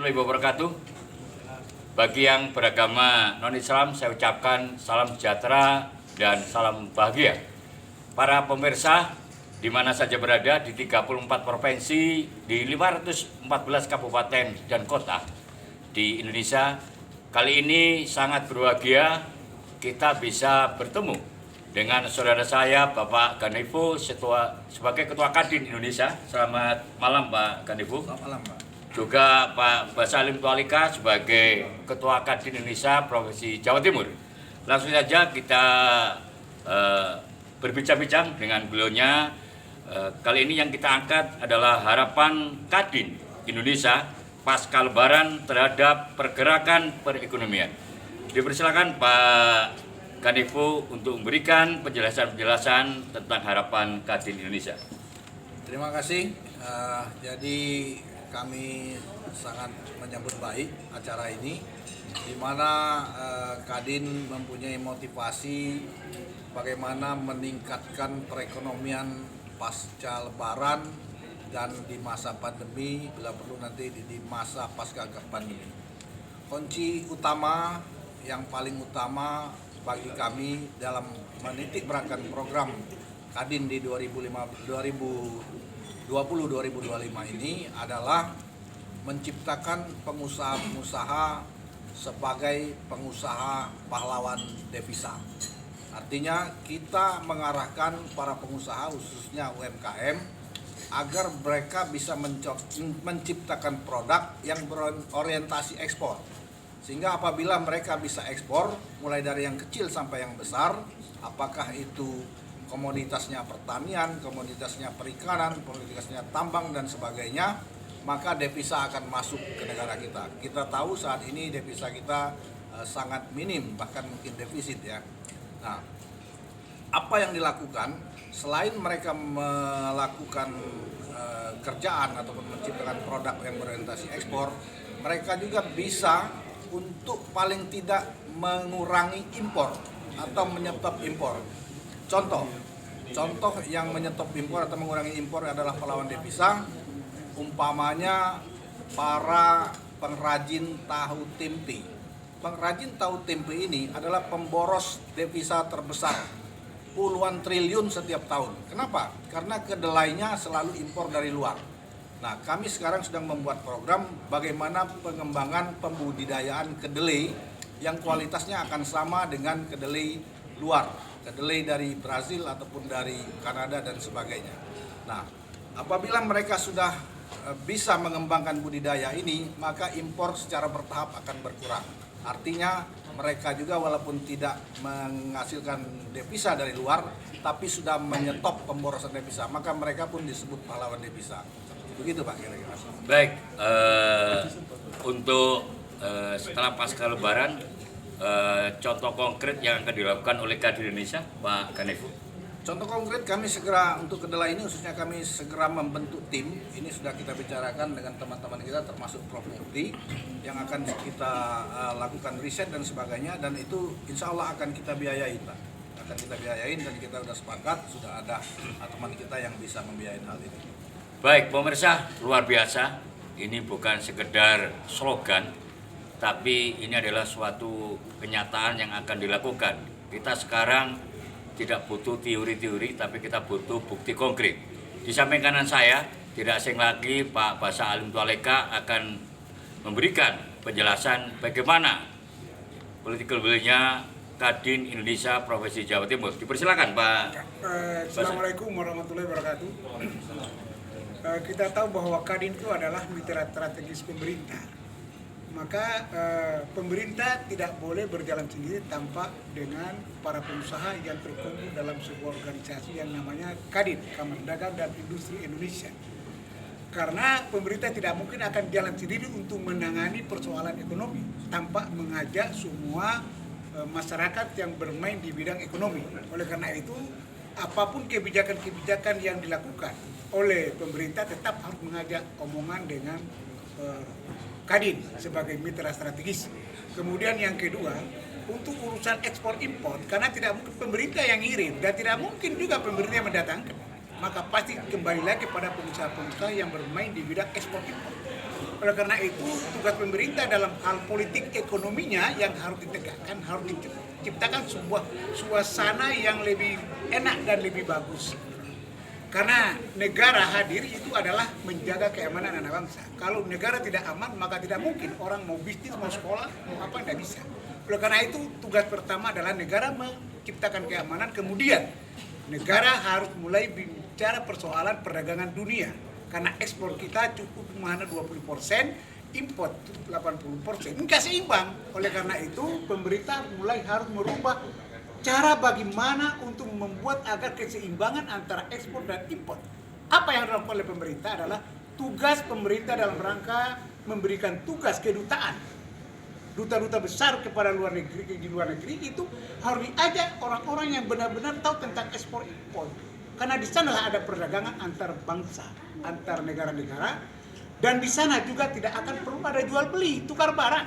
warahmatullahi wabarakatuh. Bagi yang beragama non-Islam, saya ucapkan salam sejahtera dan salam bahagia. Para pemirsa, di mana saja berada di 34 provinsi, di 514 kabupaten dan kota di Indonesia, kali ini sangat berbahagia kita bisa bertemu dengan saudara saya, Bapak Ganevo, sebagai Ketua Kadin Indonesia. Selamat malam, Pak Ganevo. Selamat malam, Pak. Juga Pak Basalim Tualika sebagai Ketua Kadin Indonesia Provinsi Jawa Timur. Langsung saja kita berbincang-bincang dengan beliaunya. Kali ini yang kita angkat adalah harapan Kadin Indonesia pasca Lebaran terhadap pergerakan perekonomian. Dipersilakan Pak Ganevo untuk memberikan penjelasan-penjelasan tentang harapan Kadin Indonesia. Terima kasih. Jadi kami sangat menyambut baik acara ini, di mana Kadin mempunyai motivasi bagaimana meningkatkan perekonomian pasca Lebaran dan di masa pandemi, bila perlu nanti di masa pasca pandemi. Kunci utama yang paling utama bagi kami dalam menitik beratkan program Kadin di 2020-2025 ini adalah menciptakan pengusaha-pengusaha sebagai pengusaha pahlawan devisa. Artinya kita mengarahkan para pengusaha khususnya UMKM agar mereka bisa menciptakan produk yang berorientasi ekspor. Sehingga apabila mereka bisa ekspor, mulai dari yang kecil sampai yang besar, apakah itu komoditasnya pertanian, komoditasnya perikanan, komoditasnya tambang dan sebagainya, maka devisa akan masuk ke negara kita. Kita tahu saat ini devisa kita sangat minim, bahkan mungkin defisit ya. Nah, apa yang dilakukan selain mereka melakukan kerjaan ataupun menciptakan produk yang berorientasi ekspor, mereka juga bisa untuk paling tidak mengurangi impor atau menyetop impor. Contoh yang menyetop impor atau mengurangi impor adalah pahlawan devisa, umpamanya para pengrajin tahu tempe. Pengrajin tahu tempe ini adalah pemboros devisa terbesar, puluhan triliun setiap tahun. Kenapa? Karena kedelainya selalu impor dari luar. Nah, kami sekarang sedang membuat program bagaimana pengembangan pembudidayaan kedelai yang kualitasnya akan sama dengan kedelai luar, kedelai dari Brazil ataupun dari Kanada dan sebagainya. Nah, apabila mereka sudah bisa mengembangkan budidaya ini, maka impor secara bertahap akan berkurang. Artinya mereka juga walaupun tidak menghasilkan devisa dari luar, tapi sudah menyetop pemborosan devisa, maka mereka pun disebut pahlawan devisa. Begitu Pak kira-kira. Baik, untuk setelah pasca Lebaran, contoh konkret yang akan dilakukan oleh Kadin Indonesia, Pak Ganevo. Contoh konkret kami segera untuk kedelai ini khususnya kami segera membentuk tim. Ini sudah kita bicarakan dengan teman-teman kita termasuk Prof. Murti yang akan kita lakukan riset dan sebagainya, dan itu insya Allah akan kita biayai Pak. Akan kita biayain dan kita sudah sepakat, sudah ada teman kita yang bisa membiayain hal ini. Baik, pemirsa, luar biasa. Ini bukan sekedar slogan, tapi ini adalah suatu kenyataan yang akan dilakukan. Kita sekarang tidak butuh teori-teori, tapi kita butuh bukti konkret. Di samping kanan saya, tidak asing lagi Pak Basalim Tualika akan memberikan penjelasan bagaimana political will-nya Kadin Indonesia Provinsi Jawa Timur. Dipersilakan Pak. Assalamualaikum warahmatullahi wabarakatuh. Kita tahu bahwa Kadin itu adalah mitra strategis pemerintah. Maka pemerintah tidak boleh berjalan sendiri tanpa dengan para pengusaha yang terkumpul dalam sebuah organisasi yang namanya Kadin, Kamar Dagang dan Industri Indonesia. Karena pemerintah tidak mungkin akan jalan sendiri untuk menangani persoalan ekonomi tanpa mengajak semua masyarakat yang bermain di bidang ekonomi. Oleh karena itu, apapun kebijakan-kebijakan yang dilakukan oleh pemerintah tetap harus mengajak omongan dengan Kadin sebagai mitra strategis. Kemudian yang kedua, untuk urusan ekspor impor, karena tidak mungkin pemerintah yang ngirim dan tidak mungkin juga pemerintah yang mendatangkan, maka pasti kembali lagi pada pengusaha-pengusaha yang bermain di bidang ekspor impor. Oleh karena itu, tugas pemerintah dalam hal politik ekonominya yang harus ditegakkan, harus diciptakan sebuah suasana yang lebih enak dan lebih bagus. Karena negara hadir itu adalah menjaga keamanan anak bangsa. Kalau negara tidak aman, maka tidak mungkin orang mau bisnis, mau sekolah, mau apa, tidak bisa. Oleh karena itu, tugas pertama adalah negara menciptakan keamanan, kemudian negara harus mulai bicara persoalan perdagangan dunia. Karena ekspor kita cukup mana 20%, import 80%. Ini seimbang. Oleh karena itu, pemerintah mulai harus merubah cara bagaimana untuk membuat agar keseimbangan antara ekspor dan import. Apa yang dilakukan oleh pemerintah adalah tugas pemerintah dalam rangka memberikan tugas kedutaan. Duta-duta besar kepada luar negeri, di luar negeri itu harus diajak orang-orang yang benar-benar tahu tentang ekspor impor. Karena di sanalah ada perdagangan antar bangsa, antar negara-negara, dan di sana juga tidak akan perlu ada jual beli, tukar barang.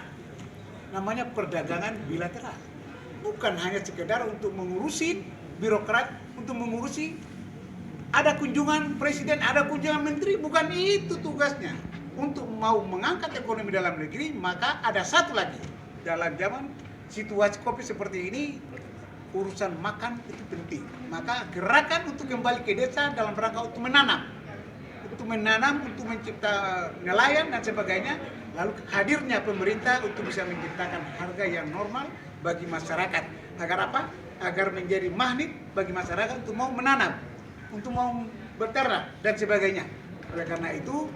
Namanya perdagangan bilateral. Bukan hanya sekedar untuk mengurusi birokrat, untuk mengurusi ada kunjungan presiden, ada kunjungan menteri, bukan itu tugasnya. Untuk mau mengangkat ekonomi dalam negeri, maka ada satu lagi. Dalam zaman situasi COVID seperti ini, urusan makan itu penting. Maka gerakan untuk kembali ke desa dalam rangka untuk menanam, untuk mencipta nelayan dan sebagainya. Lalu hadirnya pemerintah untuk bisa menciptakan harga yang normal bagi masyarakat. Agar apa? Agar menjadi magnet bagi masyarakat untuk mau menanam, untuk mau berternak dan sebagainya. Oleh karena itu,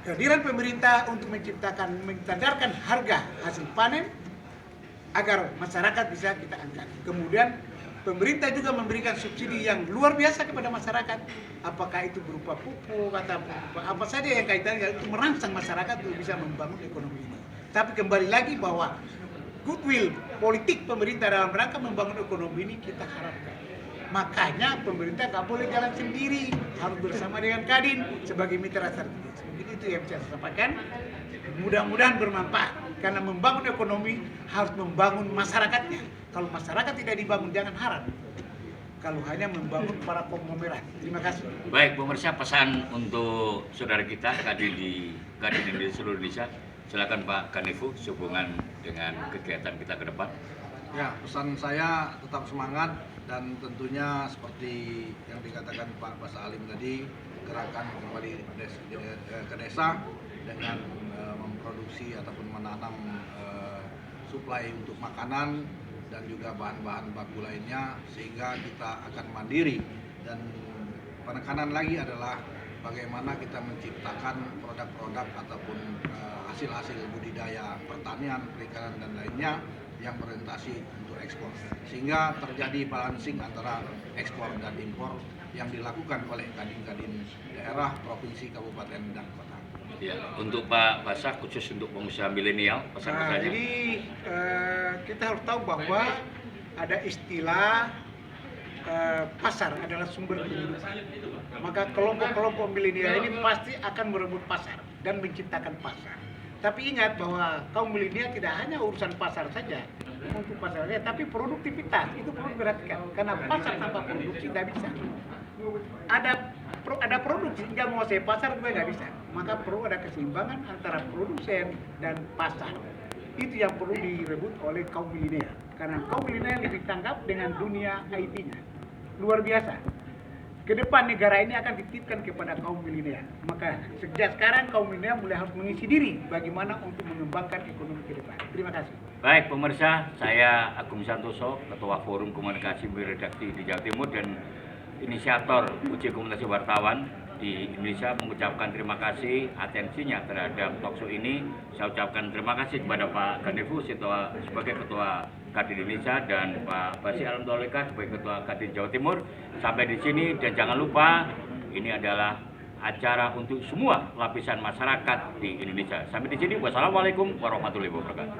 kehadiran pemerintah untuk menstandarkan harga hasil panen agar masyarakat bisa kita angkat. Kemudian pemerintah juga memberikan subsidi yang luar biasa kepada masyarakat. Apakah itu berupa pupuk atau apa saja yang kaitannya untuk merangsang masyarakat untuk bisa membangun ekonomi ini. Tapi kembali lagi bahwa goodwill politik pemerintah dalam rangka membangun ekonomi ini kita harapkan. Makanya pemerintah nggak boleh jalan sendiri, harus bersama dengan Kadin sebagai mitra strategis. Mungkin itu yang bisa saya sampaikan. Mudah-mudahan bermanfaat, karena membangun ekonomi harus membangun masyarakatnya. Kalau masyarakat tidak dibangun, jangan harap. Kalau hanya membangun para konglomerat. Terima kasih. Baik, pemirsa, pesan untuk saudara kita Kadin di seluruh Indonesia. Silakan Pak Kanevu, sehubungan dengan kegiatan kita ke depan. Ya, pesan saya tetap semangat dan tentunya seperti yang dikatakan Pak Basa Alim tadi, gerakan kembali ke desa dengan memproduksi ataupun menanam suplai untuk makanan dan juga bahan-bahan baku lainnya sehingga kita akan mandiri. Dan penekanan lagi adalah bagaimana kita menciptakan produk-produk ataupun hasil-hasil budidaya pertanian, perikanan dan lainnya yang berorientasi untuk ekspor, sehingga terjadi balancing antara ekspor dan impor yang dilakukan oleh kadin-kadin daerah, provinsi, kabupaten, dan kota. Ya, untuk Pak Basah, khusus untuk pengusaha milenial, pesan-pesannya. Jadi kita harus tahu bahwa ada istilah pasar adalah sumber kehidupan. Maka kelompok-kelompok milenial ini pasti akan merebut pasar dan menciptakan pasar. Tapi ingat bahwa kaum milenial tidak hanya urusan pasar saja, untuk pasarnya, tapi produktivitas itu perlu diperhatikan. Karena pasar tanpa produksi tidak bisa. Ada produksi, nggak mau saya pasar juga nggak bisa. Maka perlu ada keseimbangan antara produsen dan pasar. Itu yang perlu direbut oleh kaum milenial. Karena kaum milenial lebih tanggap dengan dunia IT-nya. Luar biasa. Ke depan negara ini akan dititipkan kepada kaum milenial. Maka sejak sekarang kaum milenial mulai harus mengisi diri bagaimana untuk mengembangkan ekonomi ke depan. Terima kasih. Baik pemirsa, saya Agung Santoso, Ketua Forum Komunikasi Redaksi di Jawa Timur dan inisiator uji komunikasi wartawan di Indonesia, mengucapkan terima kasih atensinya terhadap talkshow ini. Saya ucapkan terima kasih kepada Pak Kanevu sebagai Ketua Kadin Indonesia dan Pak Basi Alam Toleka sebagai Ketua Kadin Jawa Timur. Sampai di sini, dan jangan lupa ini adalah acara untuk semua lapisan masyarakat di Indonesia. Sampai di sini, wassalamualaikum warahmatullahi wabarakatuh.